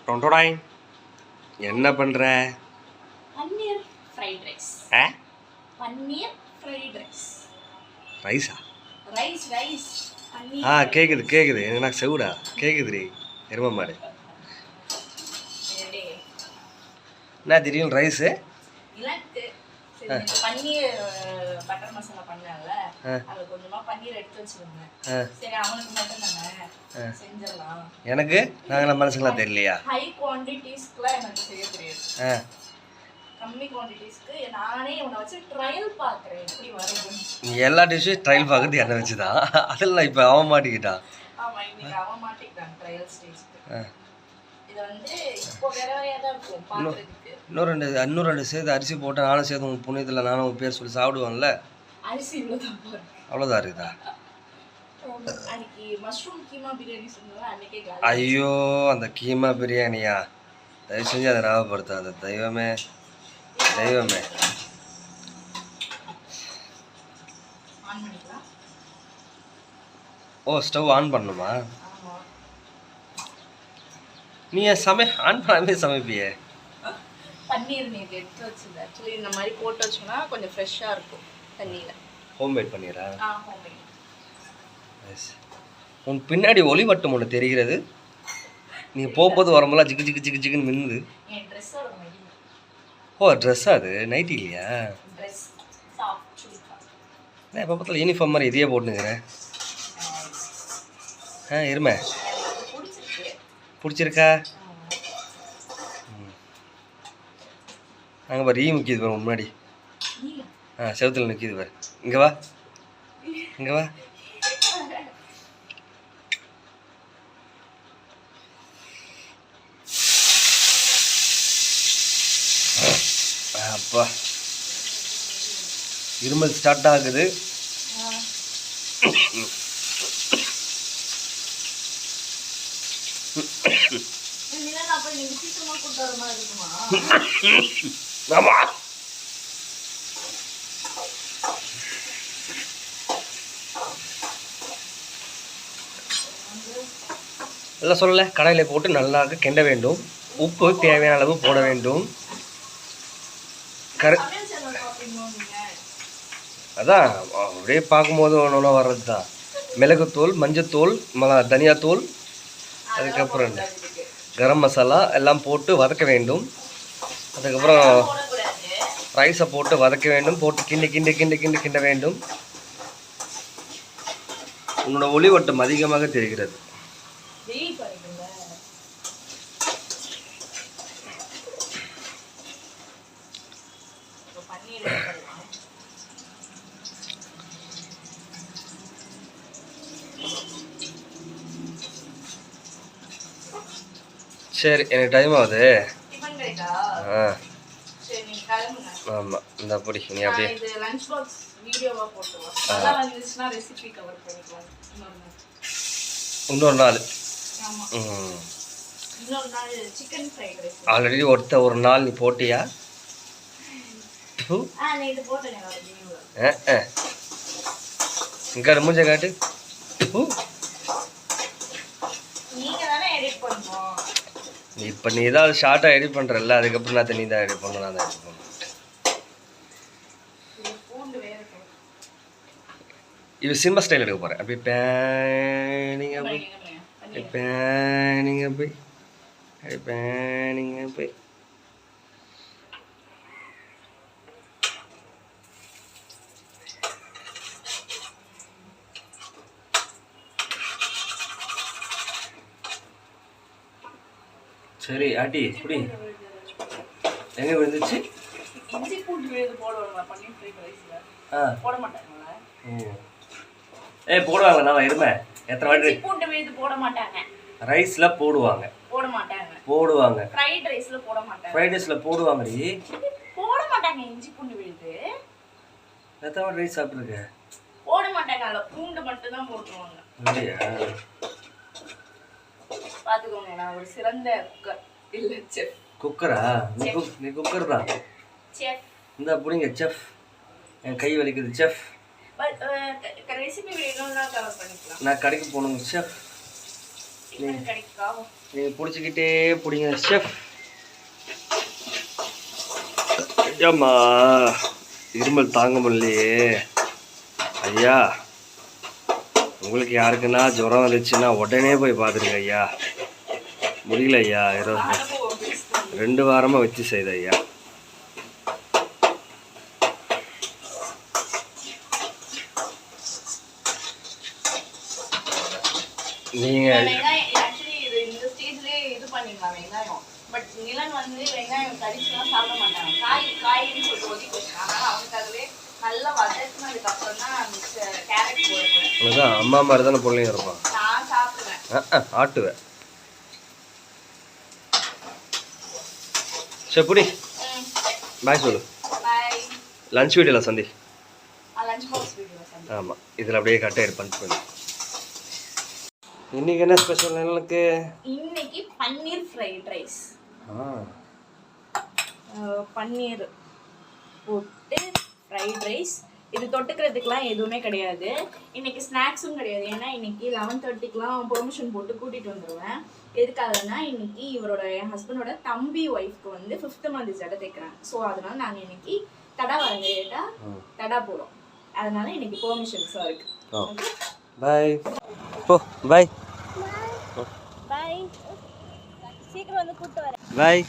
டொண்டோடாய் என்ன பண்ணுற? Paneer fried rice. Paneer fried rice. ரைஸா? Rice rice. கேக்குது கேக்குது. எனக்கு செவுடா கேக்குதுடி எரும மாடு. என்ன திடீர்னு ரைஸு? பன்னீர் பட்டர் மசாலா பண்ணல, அது கொஞ்சமா பன்னீர் எடுத்து வச்சிருந்தேன். சரி அவனுக்கு மட்டும் தானே செஞ்சிடலாம். எனக்கு நாங்கள மனசுலாம் தெரியலையா? ஹை குவாண்டிட்டிஸ்க்குலாம் எனக்கு செய்ய தெரியாது. கம்மி குவாண்டிட்டிஸ்க்கு நானே உன்னை வச்சு ட்ரையல் பார்க்குறேன் எப்படி வருதுன்னு. நீ எல்லா டிஷ்ஷும் ட்ரையல் பார்க்கறது என்ன வச்சு தான். அதில் இப்போ அவன் மாட்டிக்கிட்டான். ஆமாம், இன்னைக்கு அவன் மாட்டிக்கிட்டான் ட்ரையல் ஸ்டேஜ்க்கு. இது வந்து இப்போ வேற வேறையாக தான் இருக்கும் பார்க்குறதுக்கு. இன்னும் ரெண்டு சேர்த்து அரிசி போட்டு நானும் சேர்த்து உங்கள் புண்ணியத்தில் நானும் உங்கள் பேர் சொல்லி சாப்பிடுவேன்ல. அரிசி இவ்வளோதான் அவ்வளோதான் இருக்குதா? அன்னைக்கு மஷ்ரூம் கீமா பிரியாணி சொன்னது அன்னைக்கே. ஐயோ அந்த கீமா பிரியாணியா, தயவு செஞ்சு அதை ஞாபகப்படுத்தாத. தெய்வமே தெய்வமே. ஓ ஸ்டவ் ஆன் பண்ணணுமா? நீ ஏன் ஆன் பண்ணாமே சமைப்பியே? பன்னீர் நீ எடுத்து வச்சது ஆக்சுவலி இந்த மாதிரி போட்டு வச்சோம்னா கொஞ்சம் ஃப்ரெஷ்ஷாக இருக்கும் தண்ணியில். ஹோம்மேட் பன்னீரா? ஹோம்மேட். உன் பின்னாடி ஒளி வட்டம் ஒன்று தெரிகிறது. நீ போகும்போது வரும்போது ஜிக்கு ஜிக்கு ஜிக்கு ஜிக்குன்னு மின்னுது. ஓ ட்ரெஸ்ஸா? அது நைட்டி இல்லையா? நான் இப்போ பக்கத்தில் யூனிஃபார்ம் மாதிரி இதையே போட்டுக்கிறேன். இருமை பிடிச்சிருக்கா? அங்கே பாரு ஈ முக்கியது பாரு முன்னாடி. செவத்தில் நிற்கிது பாரு. இங்கே வா இங்கே வா. அப்பா இருமல் ஸ்டார்ட் ஆகுது. ஆமா எல்லாம் சொல்லலை. கடாயில் போட்டு நல்லா கிண்ட வேண்டும். உப்பு தேவையான அளவு போட வேண்டும். அதான் அப்படியே பார்க்கும்போது ஒன்று ஒன்று வர்றது தான். மிளகுத்தூள், மஞ்சத்தூள், தனியாத்தூள், அதுக்கப்புறம் கரம் மசாலா எல்லாம் போட்டு வதக்க வேண்டும். அதுக்கப்புறம் ரைஸை போட்டு வதக்க வேண்டும். போட்டு கிண்டி கிண்டி கிண்டி கிண்டி கிண்ட வேண்டும். உன்னோட ஒளி வட்டம் அதிகமாக தெரிகிறது. சரி எனக்கு டைம் ஆகுது. ஆமாம் இந்த அப்படி நீ அப்படியே இன்னொரு நாள். ஆல்ரெடி ஒரு நாள் நீ போட்டியா? இங்கே மூஞ்ச காட்டு. இப்போ நீ ஏதாவது ஷார்ட்டாக எடிட் பண்ணுறல்ல, அதுக்கப்புறம் நான் நீ தான் எடிட் பண்ணணும். நான் தான் எடிட் பண்ணணும். இது சினிமா ஸ்டைல் எடுக்க போகிறேன். அப்படியே பேனிங்க போய் பேனிங்க போய் அப்படியே பேனிங்க போய். சரி ஆட்டி குடி. எங்கே விழுந்துச்சு? போடுவாங்க. நான் இருமே எத்தனை வாட்டி போட மாட்டாங்க. ரைஸ்ல போடுவாங்க. போடுவாங்க. ஃப்ரைட் ரைஸ்ல போடுவாங்கடி. போட மாட்டாங்க. இஞ்சி பூண்டு விழுது எத்தனை வாட்டி ரைஸ் சாப்பிட்டுருக்க? போட மாட்டாங்க. அதுல பூண்டு மட்டும் தான் போட்டுருவாங்க. இல்லையா? பாத்துக்கோங்க, நான் ஒரு சிறந்த குக்கர் இல்ல செஃப். குக்கரா? நீ குக்கர் தான். செஃப் இந்த புடிங்க செஃப். என் கை வலிக்குது செஃப். ரெசிபி வேணும்னா கவர் பண்ணிக்கலாம். நான் கடைக்கு போகணுங்க செஃப். டிஃபன் கிடைக்கா நீங்கள் பிடிச்சிக்கிட்டே பிடிங்க ஷெஃப். ஐயாம்மா இருமல் தாங்க முடியலையே ஐயா. உங்களுக்கு யாருக்குன்னா ஜுரம் வந்துச்சுன்னா உடனே போய் பார்த்துருங்க ஐயா. முடியல ஐயா. 2 வாரமாக வச்சு செய்த ஐயா. நீங்கள் ஆக்சுவலி இது இந்த ஸ்டேஜ்லேயே இது பண்ணிடலாம் வெங்காயம். பட் நிலன் வந்து வெங்காயம் கடிச்சுலாம் சாப்பிட மாட்டாங்க. காய்ன்னு சொல்லிட்டு ஒதுக்கி வச்சுருக்காங்க. அதனால் அவனுக்காகவே நல்லா வதக்குனதுக்கப்புறம் தான் கேரட் போடுவேன். அதுதான் அம்மா மாதிரி தானே பிள்ளைங்க இருப்பான். நான் சாப்பிடுவேன். ஆட்டுவேன். சரி புடி பாய் சொல்லு. பாய். லஞ்ச் வீடியோவில் சந்தி. லஞ்ச் பாக்ஸ் வீடியோ சந்தி. ஆமாம் இதில் அப்படியே கட்டாயிரு பஞ்ச் பண்ணி. இன்னைக்கு என்ன ஸ்பெஷல் எனக்கு? இன்னைக்கு பன்னீர் ஃப்ரைட் ரைஸ். பன்னீர் போட்டு ஃப்ரைட் ரைஸ். இது தொட்டுக்கிறதுக்கெலாம் எதுவுமே கிடையாது. இன்னைக்கு ஸ்நாக்ஸும் கிடையாது. ஏன்னா இன்னைக்கு 11:30க்குலாம் பெர்மிஷன் போட்டு கூட்டிகிட்டு வந்துடுவேன். எதுக்காகனா இன்னைக்கு இவரோட என் ஹஸ்பண்டோட தம்பி ஒய்ஃப்க்கு வந்து 5th month ஜடை தைக்கிறாங்க. ஸோ அதனால நாங்கள் இன்னைக்கு தடா வரங்கேட்டா தடா போகிறோம். அதனால இன்னைக்கு பெர்மிஷன்ஸாக இருக்கு. பாய். போ பாய். பாய். சீக்கிரம் வந்து கூப்பிட்டு வரேன். பாய்.